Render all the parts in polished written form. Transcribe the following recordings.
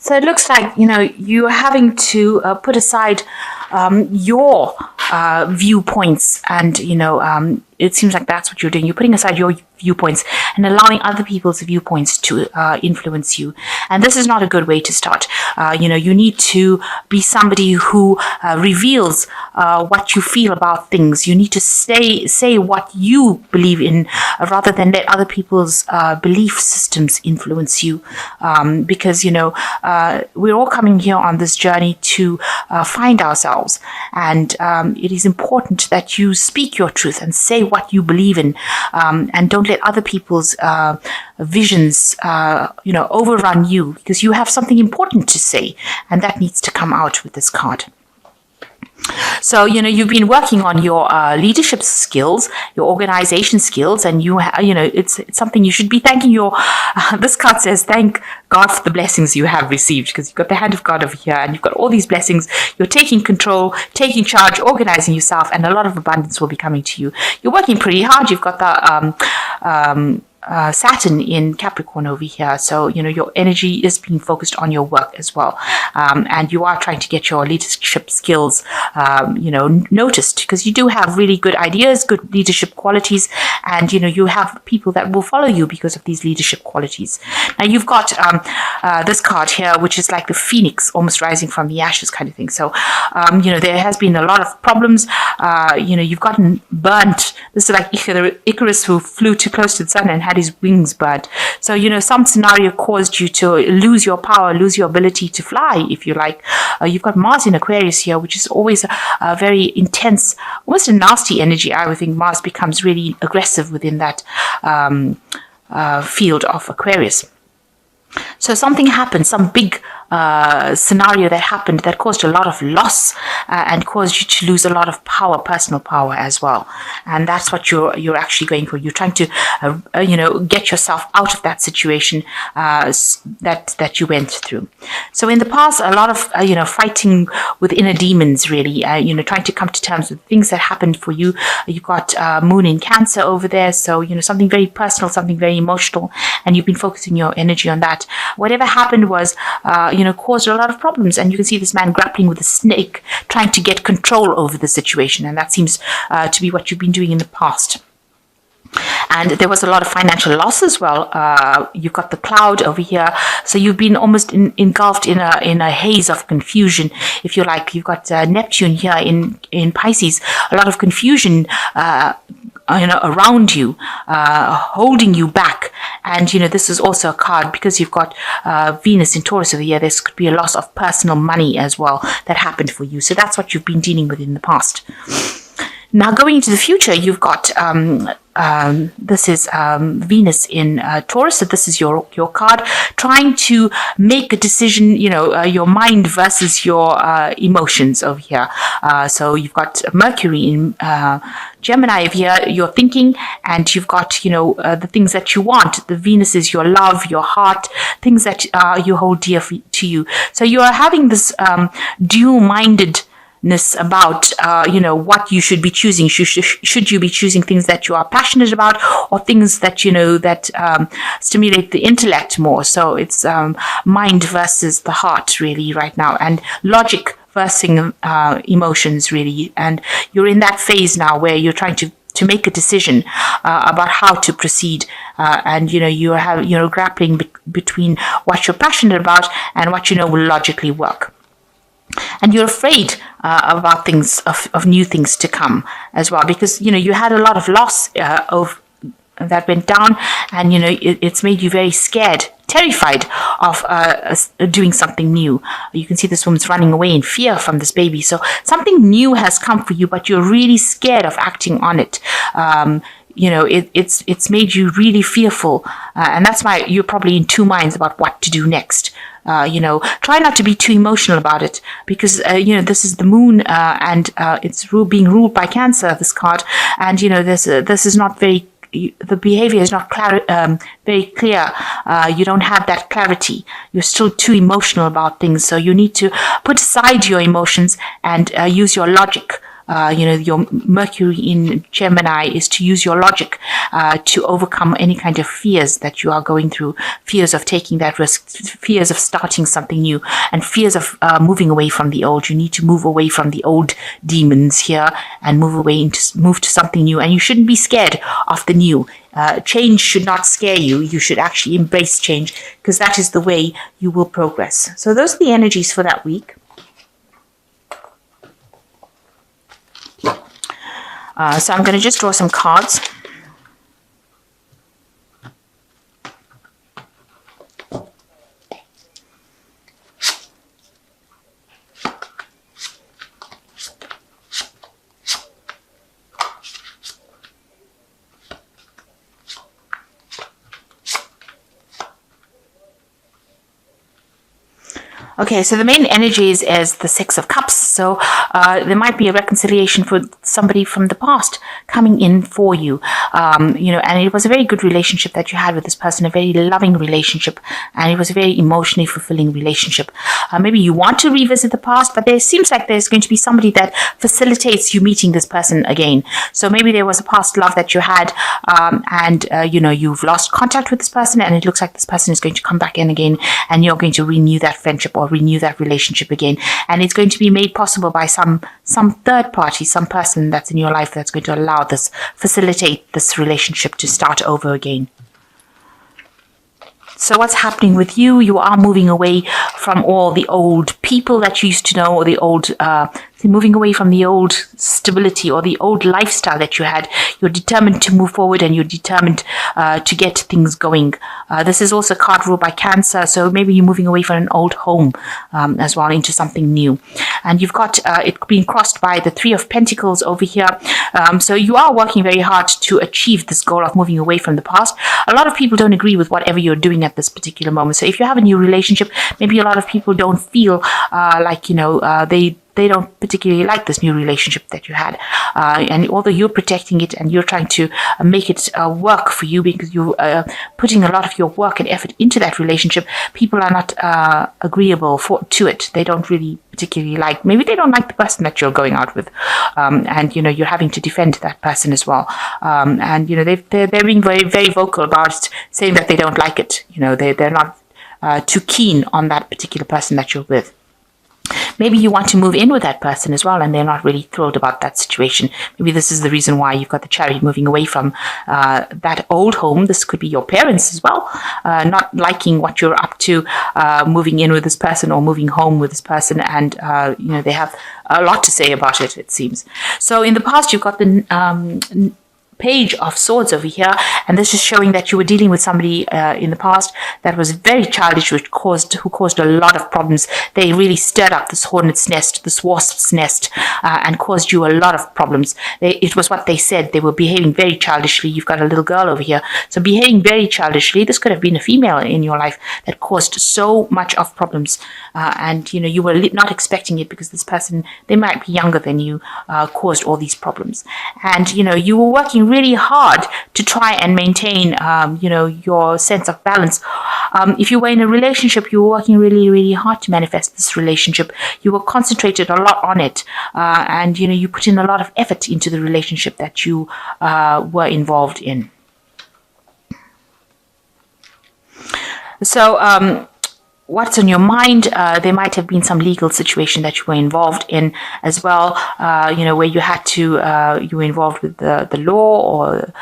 So it looks like, you're having to put aside your viewpoints, and it seems like that's what you're doing. You're putting aside your viewpoints and allowing other people's viewpoints to influence you. And this is not a good way to start. You need to be somebody who reveals what you feel about things. You need to say what you believe in, rather than let other people's belief systems influence you. Because, we're all coming here on this journey to find ourselves. And it is important that you speak your truth and say what you believe in, and don't let other people's visions overrun you, because you have something important to say, and that needs to come out with this card. So, you've been working on your leadership skills, your organization skills, and it's something you should be thanking this card says, thank God for the blessings you have received, because you've got the hand of God over here, and you've got all these blessings. You're taking control, taking charge, organizing yourself, and a lot of abundance will be coming to you. You're working pretty hard. You've got the Saturn in Capricorn over here, so your energy is being focused on your work as well, and you are trying to get your leadership skills noticed, because you do have really good ideas, good leadership qualities, and you have people that will follow you because of these leadership qualities. Now you've got this card here, which is like the phoenix almost rising from the ashes kind of thing. So there has been a lot of problems. You've gotten burnt. This is like Icarus, who flew too close to the sun and had his wings burnt. So, some scenario caused you to lose your power, lose your ability to fly, if you like. You've got Mars in Aquarius here, which is always a very intense, almost a nasty energy. I would think Mars becomes really aggressive within that field of Aquarius. So something happened, some big scenario that happened that caused a lot of loss and caused you to lose a lot of power, personal power as well. And that's what you're actually going for. You're trying to get yourself out of that situation that you went through. So in the past, a lot of fighting with inner demons, really, trying to come to terms with things that happened for you. You've got Moon in Cancer over there, so something very personal, something very emotional, and you've been focusing your energy on that. Whatever happened was caused a lot of problems, and you can see this man grappling with a snake, trying to get control over the situation, and that seems to be what you've been doing in the past. And there was a lot of financial loss as well. You've got the cloud over here, so you've been almost engulfed in a haze of confusion, if you like. You've got Neptune here in Pisces, a lot of confusion around you, holding you back. And this is also a card, because you've got Venus in Taurus over here. This could be a loss of personal money as well that happened for you. So that's what you've been dealing with in the past. Now, going into the future, you've got this is Venus in Taurus. So this is your card, trying to make a decision, your mind versus your emotions over here. So you've got Mercury in Gemini over here, your thinking, and you've got, the things that you want. The Venus is your love, your heart, things that you hold dear to you. So you are having this dual-minded about what you should be choosing. Should you be choosing things that you are passionate about, or things that that stimulate the intellect more? So it's mind versus the heart, really, right now, and logic versus emotions, really. And you're in that phase now where you're trying to make a decision about how to proceed, and you're grappling between what you're passionate about and what will logically work. And you're afraid about things, of new things to come as well, because you had a lot of loss of that went down, and it's made you very scared, terrified of doing something new. You can see this woman's running away in fear from this baby. So something new has come for you, but you're really scared of acting on it. It's made you really fearful, and that's why you're probably in two minds about what to do next. Try not to be too emotional about it, because this is the moon, and it's being ruled by Cancer, this card, and this is not very. The behavior is not very clear. You don't have that clarity. You're still too emotional about things, so you need to put aside your emotions and use your logic your Mercury in Gemini is to use your logic to overcome any kind of fears that you are going through, fears of taking that risk, fears of starting something new, and fears of moving away from the old. You need to move away from the old demons here and move to something new. And you shouldn't be scared of the new. Change should not scare you. You should actually embrace change, because that is the way you will progress. So those are the energies for that week. So I'm going to just draw some cards. Okay, so the main energies is the Six of Cups. So there might be a reconciliation for somebody from the past coming in for you. And it was a very good relationship that you had with this person, a very loving relationship, and it was a very emotionally fulfilling relationship. Maybe you want to revisit the past, but there seems like there's going to be somebody that facilitates you meeting this person again. So maybe there was a past love that you had, and you've lost contact with this person, and it looks like this person is going to come back in again, and you're going to renew that friendship or renew that relationship again. And it's going to be made possible by some third party, some person that's in your life that's going to allow this, facilitate this relationship to start over again. So what's happening with you? You are moving away from all the old people that you used to know, or the old, moving away from the old stability or the old lifestyle that you had. You're determined to move forward, and you're determined to get things going. This is also a card ruled by Cancer, so maybe you're moving away from an old home as well into something new. And you've got it being crossed by the Three of Pentacles over here. So you are working very hard to achieve this goal of moving away from the past. A lot of people don't agree with whatever you're doing at this particular moment. So if you have a new relationship, maybe a lot of people don't feel they don't particularly like this new relationship that you had. And although you're protecting it and you're trying to make it work for you, because you're putting a lot of your work and effort into that relationship, people are not agreeable to it. They don't really particularly like, maybe they don't like the person that you're going out with. And you're having to defend that person as well. And they're being very, very vocal about it, saying that they don't like it. They're not too keen on that particular person that you're with. Maybe you want to move in with that person as well, and they're not really thrilled about that situation. Maybe this is the reason why you've got the Chariot, moving away from that old home. This could be your parents as well, not liking what you're up to, moving in with this person or moving home with this person, and they have a lot to say about it, it seems. So in the past, you've got the Page of Swords over here, and this is showing that you were dealing with somebody in the past that was very childish, who caused a lot of problems. They really stirred up this hornet's nest, this wasp's nest, and caused you a lot of problems. It was what they said. They were behaving very childishly. You've got a little girl over here, so behaving very childishly. This could have been a female in your life that caused so much of problems, and you were not expecting it, because this person, they might be younger than you, caused all these problems. And you were working really hard to try and maintain your sense of balance. If you were in a relationship, you were working really, really hard to manifest this relationship. You were concentrated a lot on it, and you put in a lot of effort into the relationship that you were involved in. So what's on your mind? There might have been some legal situation that you were involved in as well, where you had to, you were involved with the law, or,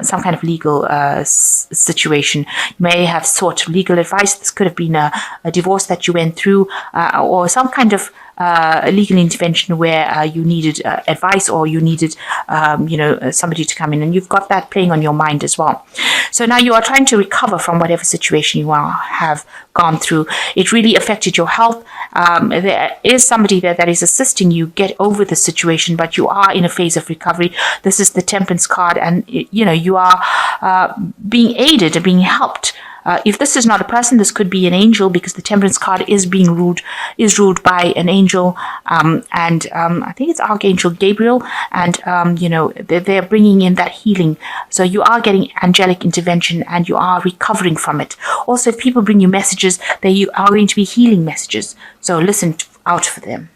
some kind of legal situation. You may have sought legal advice. This could have been a divorce that you went through, or some kind of a legal intervention where you needed advice, or you needed somebody to come in, and you've got that playing on your mind as well. So now you are trying to recover from whatever situation you have gone through. It really affected your health. There is somebody there that is assisting you get over the situation, but you are in a phase of recovery. This is the Temperance card, and you are being aided and being helped. If this is not a person, this could be an angel, because the Temperance card is ruled by an angel, and I think it's Archangel Gabriel, and they're bringing in that healing. So you are getting angelic intervention, and you are recovering from it. Also, if people bring you messages, they are going to be healing messages. So listen out for them.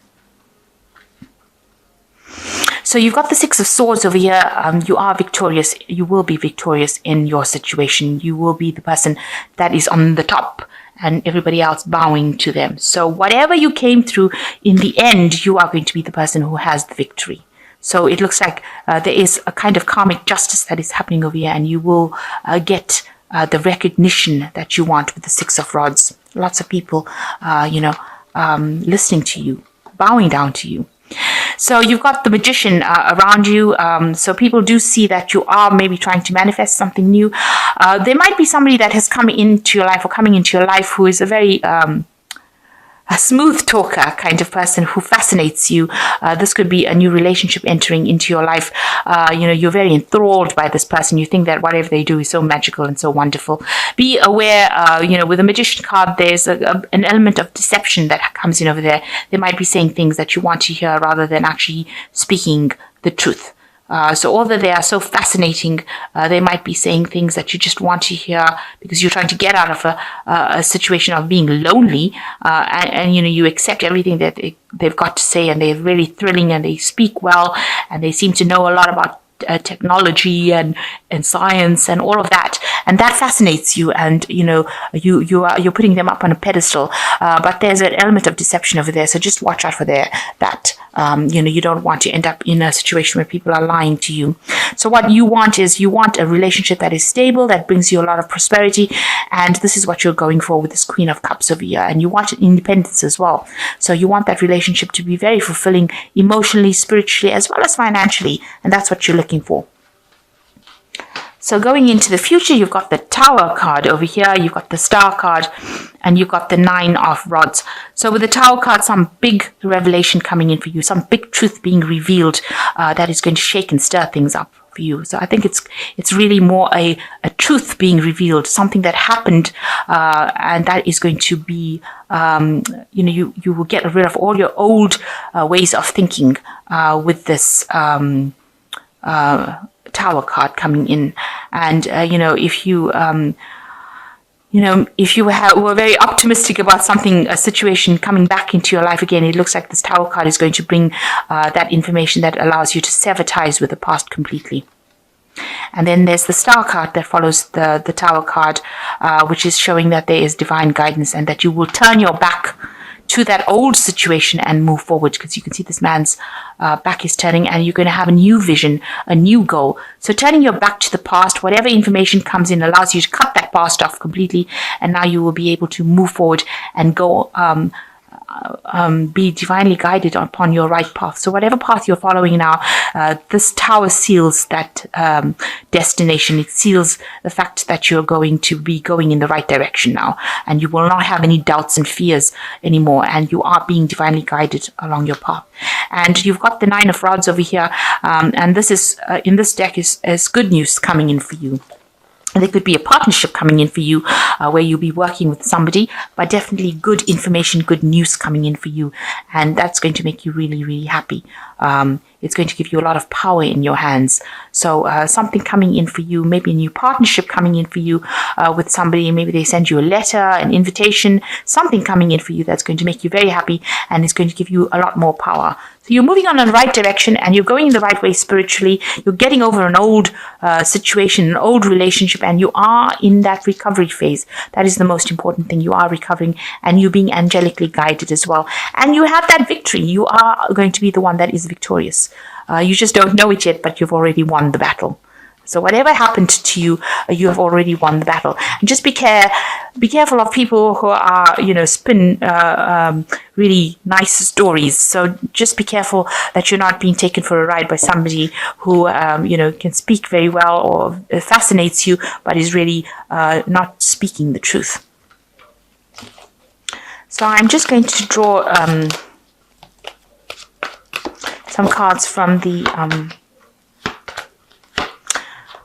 So you've got the Six of Swords over here. You are victorious. You will be victorious in your situation. You will be the person that is on the top and everybody else bowing to them. So whatever you came through, in the end, you are going to be the person who has the victory. So it looks like there is a kind of karmic justice that is happening over here, and you will get the recognition that you want with the Six of Rods. Lots of people, listening to you, bowing down to you. So you've got the Magician around you. So people do see that you are maybe trying to manifest something new. There might be somebody that has come into your life or coming into your life who is a very a smooth talker kind of person who fascinates you. This could be a new relationship entering into your life. You're very enthralled by this person. You think that whatever they do is so magical and so wonderful. Be aware, with the Magician card, there's an element of deception that comes in over there. They might be saying things that you want to hear rather than actually speaking the truth. So although they are so fascinating, they might be saying things that you just want to hear because you're trying to get out of a situation of being lonely, and you accept everything that they've got to say, and they're really thrilling, and they speak well, and they seem to know a lot about technology and science and all of that, and that fascinates you, and you're putting them up on a pedestal, but there's an element of deception over there, so just watch out for that. You don't want to end up in a situation where people are lying to you. So what you want is a relationship that is stable, that brings you a lot of prosperity, and this is what you're going for with this Queen of Cups over here. And you want independence as well. So you want that relationship to be very fulfilling emotionally, spiritually, as well as financially, and that's what you're looking for. So going into the future, you've got the Tower card over here, you've got the Star card, and you've got the Nine of Rods. So with the Tower card, some big revelation coming in for you, some big truth being revealed that is going to shake and stir things up for you. So I think it's really more a truth being revealed, something that happened, and that is going to be, you will get rid of all your old ways of thinking with this Tower card coming in. And if you were very optimistic about a situation coming back into your life again, it looks like this Tower card is going to bring that information that allows you to sever ties with the past completely. And then there's the Star card that follows the Tower card, which is showing that there is divine guidance and that you will turn your back to that old situation and move forward, because you can see this man's back is turning, and you're going to have a new vision, a new goal. So turning your back to the past, whatever information comes in allows you to cut that past off completely, and now you will be able to move forward and go be divinely guided upon your right path. So whatever path you're following now, this tower seals that destination. It seals the fact that you're going to be going in the right direction now, and you will not have any doubts and fears anymore, and you are being divinely guided along your path. And you've got the Nine of Rods over here, and this is in this deck is good news coming in for you. There could be a partnership coming in for you where you'll be working with somebody, but definitely good information, good news coming in for you. And that's going to make you really, really happy. It's going to give you a lot of power in your hands. So something coming in for you, maybe a new partnership coming in for you with somebody. Maybe they send you a letter, an invitation, something coming in for you that's going to make you very happy, and it's going to give you a lot more power. So you're moving on in the right direction, and you're going in the right way spiritually. You're getting over an old situation, an old relationship, and you are in that recovery phase. That is the most important thing. You are recovering, and you're being angelically guided as well. And you have that victory. You are going to be the one that is victorious. You just don't know it yet, but you've already won the battle. So whatever happened to you, you have already won the battle. And just be careful of people who are, spin really nice stories. So just be careful that you're not being taken for a ride by somebody who, can speak very well or fascinates you, but is really not speaking the truth. So I'm just going to draw some cards from the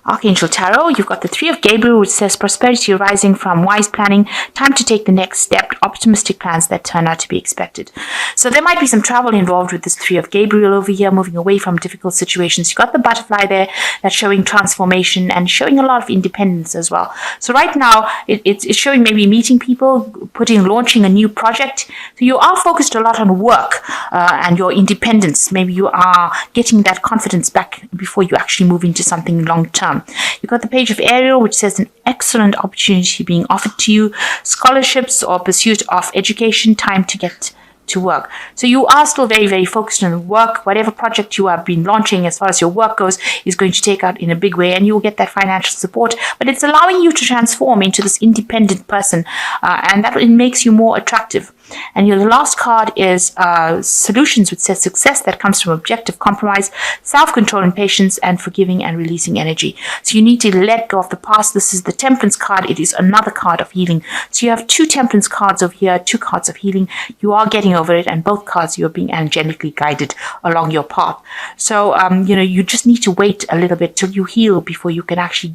Archangel Tarot, you've got the Three of Gabriel, which says prosperity arising from wise planning, time to take the next step, optimistic plans that turn out to be expected. So there might be some travel involved with this Three of Gabriel over here, moving away from difficult situations. You've got the butterfly there that's showing transformation and showing a lot of independence as well. So right now, it's showing maybe meeting people, launching a new project. So you are focused a lot on work and your independence. Maybe you are getting that confidence back before you actually move into something long term. You've got the Page of Ariel, which says an excellent opportunity being offered to you, scholarships or pursuit of education, time to get to work. So you are still very, very focused on work. Whatever project you have been launching as far as your work goes is going to take out in a big way, and you will get that financial support, but it's allowing you to transform into this independent person, and that it makes you more attractive. And your last card is Solutions, which says success that comes from objective compromise, self-control and patience, and forgiving and releasing energy. So you need to let go of the past. This is the Temperance card. It is another card of healing. So you have two Temperance cards over here, two cards of healing. You are getting over it, and both cards you're being angelically guided along your path. So you just need to wait a little bit till you heal before you can actually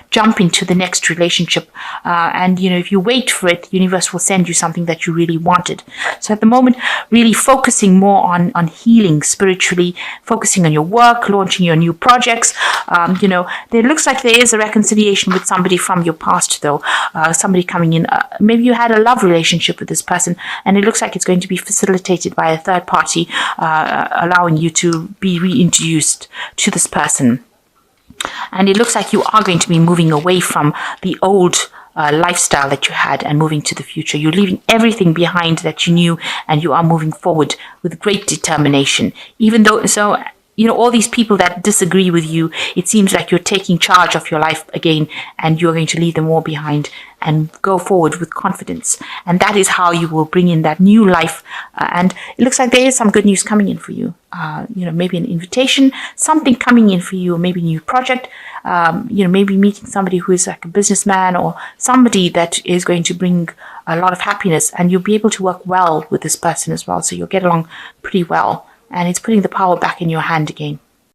jump into the next relationship. And if you wait for it, the universe will send you something that you really want. So at the moment, really focusing more on healing spiritually, focusing on your work, launching your new projects. There looks like there is a reconciliation with somebody from your past, though. Somebody coming in. Maybe you had a love relationship with this person, and it looks like it's going to be facilitated by a third party, allowing you to be reintroduced to this person. And it looks like you are going to be moving away from the old lifestyle that you had and moving to the future. You're leaving everything behind that you knew, and you are moving forward with great determination. Even though, all these people that disagree with you, it seems like you're taking charge of your life again, and you're going to leave them all behind and go forward with confidence. And that is how you will bring in that new life. And it looks like there is some good news coming in for you. Maybe an invitation, something coming in for you, maybe a new project, maybe meeting somebody who is like a businessman or somebody that is going to bring a lot of happiness, and you'll be able to work well with this person as well. So you'll get along pretty well, and it's putting the power back in your hand again.